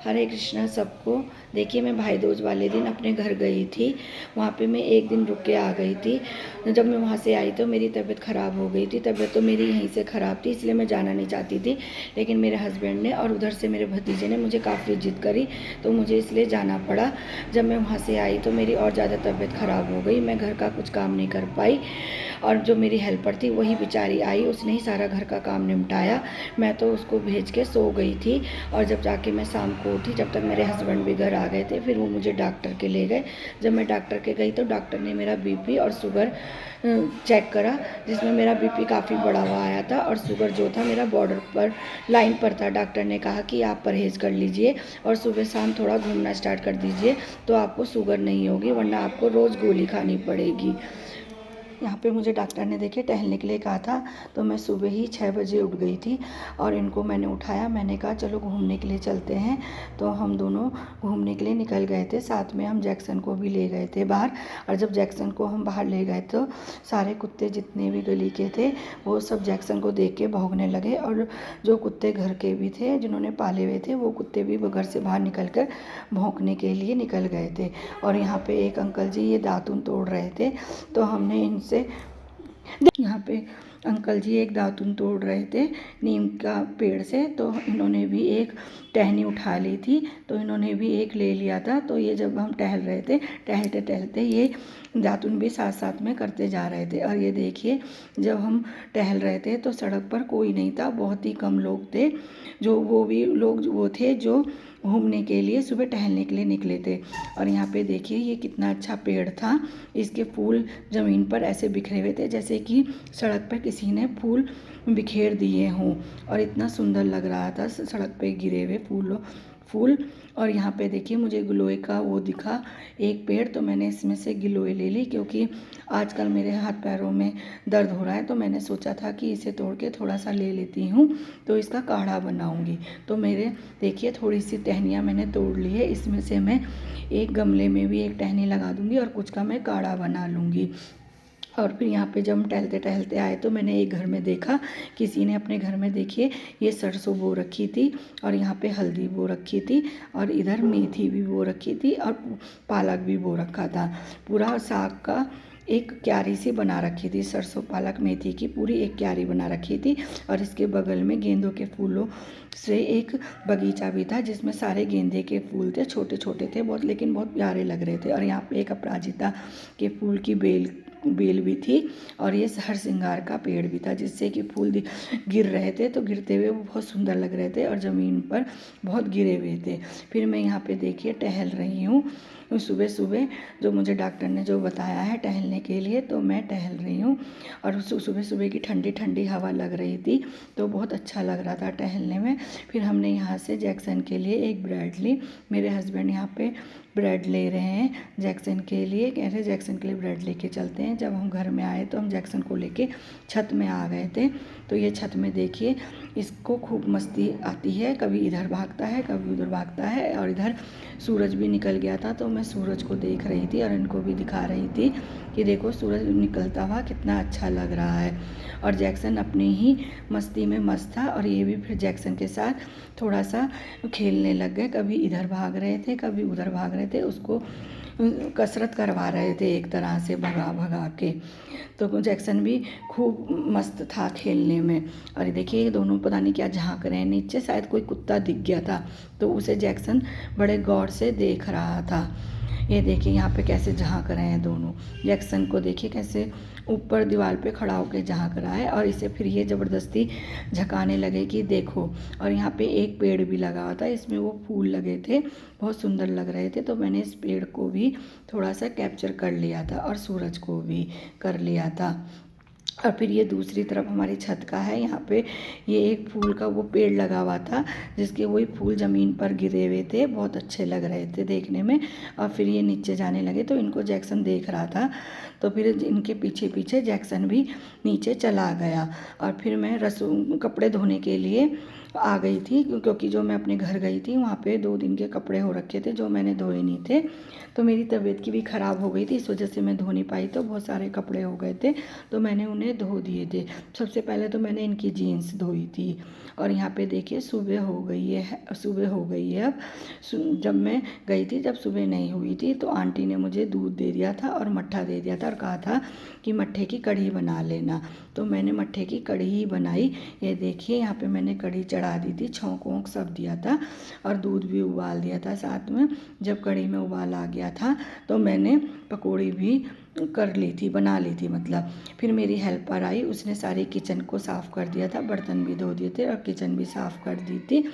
हरे कृष्णा सबको। देखिए मैं भाई दूज वाले दिन अपने घर गई थी, वहाँ पे मैं एक दिन रुक के आ गई थी। जब मैं वहाँ से आई तो मेरी तबीयत ख़राब हो गई थी। तबीयत तो मेरी यहीं से ख़राब थी, इसलिए मैं जाना नहीं चाहती थी, लेकिन मेरे हस्बैंड ने और उधर से मेरे भतीजे ने मुझे काफ़ी ज़िद करी, तो मुझे इसलिए जाना पड़ा। जब मैं वहाँ से आई तो मेरी और ज़्यादा तबीयत ख़राब हो गई, मैं घर का कुछ काम नहीं कर पाई। और जो मेरी हेल्पर थी वही बेचारी आई, उसने ही सारा घर का काम निपटाया। मैं तो उसको भेज के सो गई थी। और जब जाके मैं शाम को उठी, जब तक मेरे हस्बैंड भी घर आ गए थे, फिर वो मुझे डॉक्टर के ले गए। जब मैं डॉक्टर के गई तो डॉक्टर ने मेरा बीपी और शुगर चेक करा, जिसमें मेरा बीपी काफ़ी बढ़ा हुआ आया था और शुगर जो था मेरा बॉर्डर पर लाइन पर था। डॉक्टर ने कहा कि आप परहेज़ कर लीजिए और सुबह शाम थोड़ा घूमना स्टार्ट कर दीजिए, तो आपको शुगर नहीं होगी, वरना आपको रोज़ गोली खानी पड़ेगी। यहाँ पे मुझे डॉक्टर ने देखिए टहलने के लिए कहा था, तो मैं सुबह ही 6 बजे उठ गई थी और इनको मैंने उठाया। मैंने कहा चलो घूमने के लिए चलते हैं, तो हम दोनों घूमने के लिए निकल गए थे। साथ में हम जैक्सन को भी ले गए थे बाहर। और जब जैक्सन को हम बाहर ले गए तो सारे कुत्ते जितने भी गली के थे वो सब जैक्सन को देख के भौंकने लगे, और जो कुत्ते घर के भी थे जिन्होंने पाले हुए थे वो कुत्ते भी घर से बाहर निकल कर भौंकने के लिए निकल गए थे। और यहाँ पे एक अंकल जी ये दातून तोड़ रहे थे, तो हमने इनसे यहाँ पे अंकल जी एक दातून तोड़ रहे थे नीम का पेड़ से, तो इन्होंने भी एक टहनी उठा ली थी, तो इन्होंने भी एक ले लिया था। तो ये जब हम टहल रहे थे, टहलते टहलते ये दातून भी साथ साथ में करते जा रहे थे। और ये देखिए जब हम टहल रहे थे तो सड़क पर कोई नहीं था, बहुत ही कम लोग थे, जो वो भी लोग वो थे जो घूमने के लिए सुबह टहलने के लिए निकले थे। और यहाँ पे देखिए ये कितना अच्छा पेड़ था, इसके फूल ज़मीन पर ऐसे बिखरे हुए थे जैसे कि सड़क पर किसी ने फूल बिखेर दिए हों, और इतना सुंदर लग रहा था सड़क पे गिरे हुए फूल। और यहाँ पे देखिए मुझे गिलोय का वो दिखा एक पेड़, तो मैंने इसमें से गिलोय ले ली, क्योंकि आजकल मेरे हाथ पैरों में दर्द हो रहा है, तो मैंने सोचा था कि इसे तोड़ के थोड़ा सा ले लेती हूँ, तो इसका काढ़ा बनाऊँगी। तो मेरे देखिए थोड़ी सी टहनियाँ मैंने तोड़ ली है, इसमें से मैं एक गमले में भी एक टहनी लगा दूँगी और कुछ का मैं काढ़ा बना लूँगी। और फिर यहाँ पे जब हम टहलते टहलते आए तो मैंने एक घर में देखा, किसी ने अपने घर में देखिए ये सरसों बो रखी थी, और यहाँ पे हल्दी बो रखी थी, और इधर मेथी भी बो रखी थी, और पालक भी बो रखा था। पूरा साग का एक क्यारी सी बना रखी थी, सरसों पालक मेथी की पूरी एक क्यारी बना रखी थी। और इसके बगल में गेंदों के फूलों से एक बगीचा भी था, जिसमें सारे गेंदे के फूल थे, छोटे छोटे थे बहुत, लेकिन बहुत प्यारे लग रहे थे। और यहाँ पे एक अपराजिता के फूल की बेल भी थी, और ये हर श्रृंगार का पेड़ भी था, जिससे कि फूल गिर रहे थे, तो गिरते हुए वो बहुत सुंदर लग रहे थे और ज़मीन पर बहुत गिरे हुए थे। फिर मैं यहाँ पे देखिए टहल रही हूँ सुबह सुबह, जो मुझे डॉक्टर ने जो बताया है टहलने के लिए, तो मैं टहल रही हूँ। और सुबह सुबह की ठंडी ठंडी हवा लग रही थी, तो बहुत अच्छा लग रहा था टहलने में। फिर हमने यहाँ से जैक्सन के लिए एक ब्रेड ली, मेरे हस्बैंड यहाँ पे ब्रेड ले रहे हैं जैक्सन के लिए, कह रहे जैक्सन के लिए ब्रेड लेके चलते हैं। जब हम घर में आए तो हम जैक्सन को लेके छत में आ गए थे। तो ये छत में देखिए इसको खूब मस्ती आती है, कभी इधर भागता है कभी उधर भागता है। और इधर सूरज भी निकल गया था, तो मैं सूरज को देख रही थी और इनको भी दिखा रही थी कि देखो सूरज निकलता हुआ कितना अच्छा लग रहा है। और जैक्सन अपनी ही मस्ती में मस्त था, और ये भी फिर जैक्सन के साथ थोड़ा सा खेलने लग गए, कभी इधर भाग रहे थे कभी उधर भाग रहे थे, उसको कसरत करवा रहे थे एक तरह से भगा भगा के। तो जैक्सन भी खूब मस्त था खेलने में। और देखिए ये दोनों पता नहीं क्या झांक रहे हैं, नीचे शायद कोई कुत्ता दिख गया था, तो उसे जैक्सन बड़े गौर से देख रहा था। ये देखिए यहाँ पे कैसे झांक रहे हैं दोनों, जैक्सन को देखिए कैसे ऊपर दीवार पे खड़ा होकर झांक रहा है, और इसे फिर ये ज़बरदस्ती झकाने लगे कि देखो। और यहाँ पे एक पेड़ भी लगा हुआ था, इसमें वो फूल लगे थे, बहुत सुंदर लग रहे थे, तो मैंने इस पेड़ को भी थोड़ा सा कैप्चर कर लिया था और सूरज को भी कर लिया था। और फिर ये दूसरी तरफ हमारी छत का है, यहाँ पे ये एक फूल का वो पेड़ लगा हुआ था, जिसके वही फूल ज़मीन पर गिरे हुए थे, बहुत अच्छे लग रहे थे देखने में। और फिर ये नीचे जाने लगे, तो इनको जैक्सन देख रहा था, तो फिर इनके पीछे पीछे जैक्सन भी नीचे चला गया। और फिर मैं कपड़े धोने के लिए आ गई थी, क्योंकि जो मैं अपने घर गई थी वहाँ पे 2 दिन के कपड़े हो रखे थे जो मैंने धोए नहीं थे। तो मेरी तबीयत की भी ख़राब हो गई थी, इस वजह से मैं धो नहीं पाई। तो बहुत सारे कपड़े हो गए थे तो मैंने उन्हें धो दिए थे। सबसे पहले तो मैंने इनकी जीन्स धोई थी। और यहाँ पे देखिए सुबह हो गई है, सुबह हो गई है अब। जब मैं गई थी जब सुबह नहीं हुई थी तो आंटी ने मुझे दूध दे दिया था और मट्ठा दे दिया था और कहा था कि मट्ठे की कढ़ी बना लेना। तो मैंने मट्ठे की कढ़ी ही बनाई। ये देखिए यहाँ पे मैंने कढ़ी चढ़ा दी थी, छौंक वोंक सब दिया था और दूध भी उबाल दिया था साथ में। जब कढ़ी में उबाल आ गया था तो मैंने पकौड़ी भी कर ली थी, बना ली थी मतलब। फिर मेरी हेल्पर आई, उसने सारे किचन को साफ़ कर दिया था, बर्तन भी धो दिए थे और किचन भी साफ़ कर दी थी।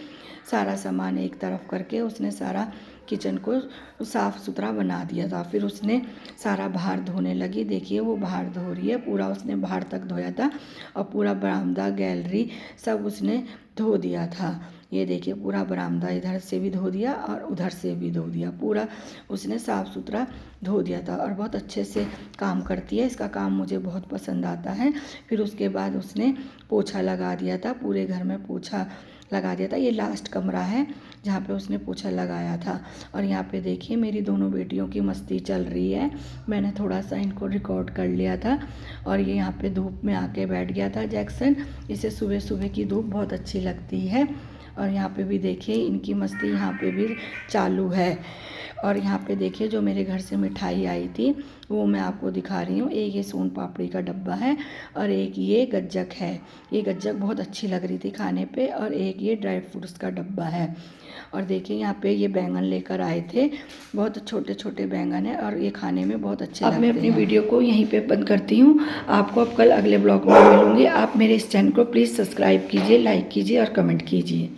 सारा सामान एक तरफ करके उसने सारा किचन को साफ़ सुथरा बना दिया था। फिर उसने सारा बाहर धोने लगी। देखिए वो बाहर धो रही है, पूरा उसने बाहर तक धोया था और पूरा बरामदा गैलरी सब उसने धो दिया था। ये देखिए पूरा बरामदा इधर से भी धो दिया और उधर से भी धो दिया, पूरा उसने साफ़ सुथरा धो दिया था। और बहुत अच्छे से काम करती है, इसका काम मुझे बहुत पसंद आता है। फिर उसके बाद उसने पोछा लगा दिया था, पूरे घर में पोछा लगा दिया था। ये लास्ट कमरा है जहाँ पे उसने पोछा लगाया था। और यहाँ पे देखिए मेरी दोनों बेटियों की मस्ती चल रही है। मैंने थोड़ा सा इनको रिकॉर्ड कर लिया था। और ये यहाँ पे धूप में आके बैठ गया था जैक्सन, इसे सुबह सुबह की धूप बहुत अच्छी लगती है। और यहाँ पे भी देखिए इनकी मस्ती यहाँ पे भी चालू है। और यहाँ पे देखिए जो मेरे घर से मिठाई आई थी वो मैं आपको दिखा रही हूँ। एक ये सोन पापड़ी का डब्बा है और एक ये गज्जक है। ये गज्जक बहुत अच्छी लग रही थी खाने पे। और एक ये ड्राई फ्रूट्स का डब्बा है। और देखिए यहाँ पे ये बैंगन लेकर आए थे, बहुत छोटे छोटे बैंगन है और ये खाने में बहुत अच्छे लगते हैं। अब मैं अपनी वीडियो को यहीं पे बंद करती हूँ। आपको अब कल अगले ब्लॉग में मिलूँगी। आप मेरे इस चैनल को प्लीज़ सब्सक्राइब कीजिए, लाइक कीजिए और कमेंट कीजिए।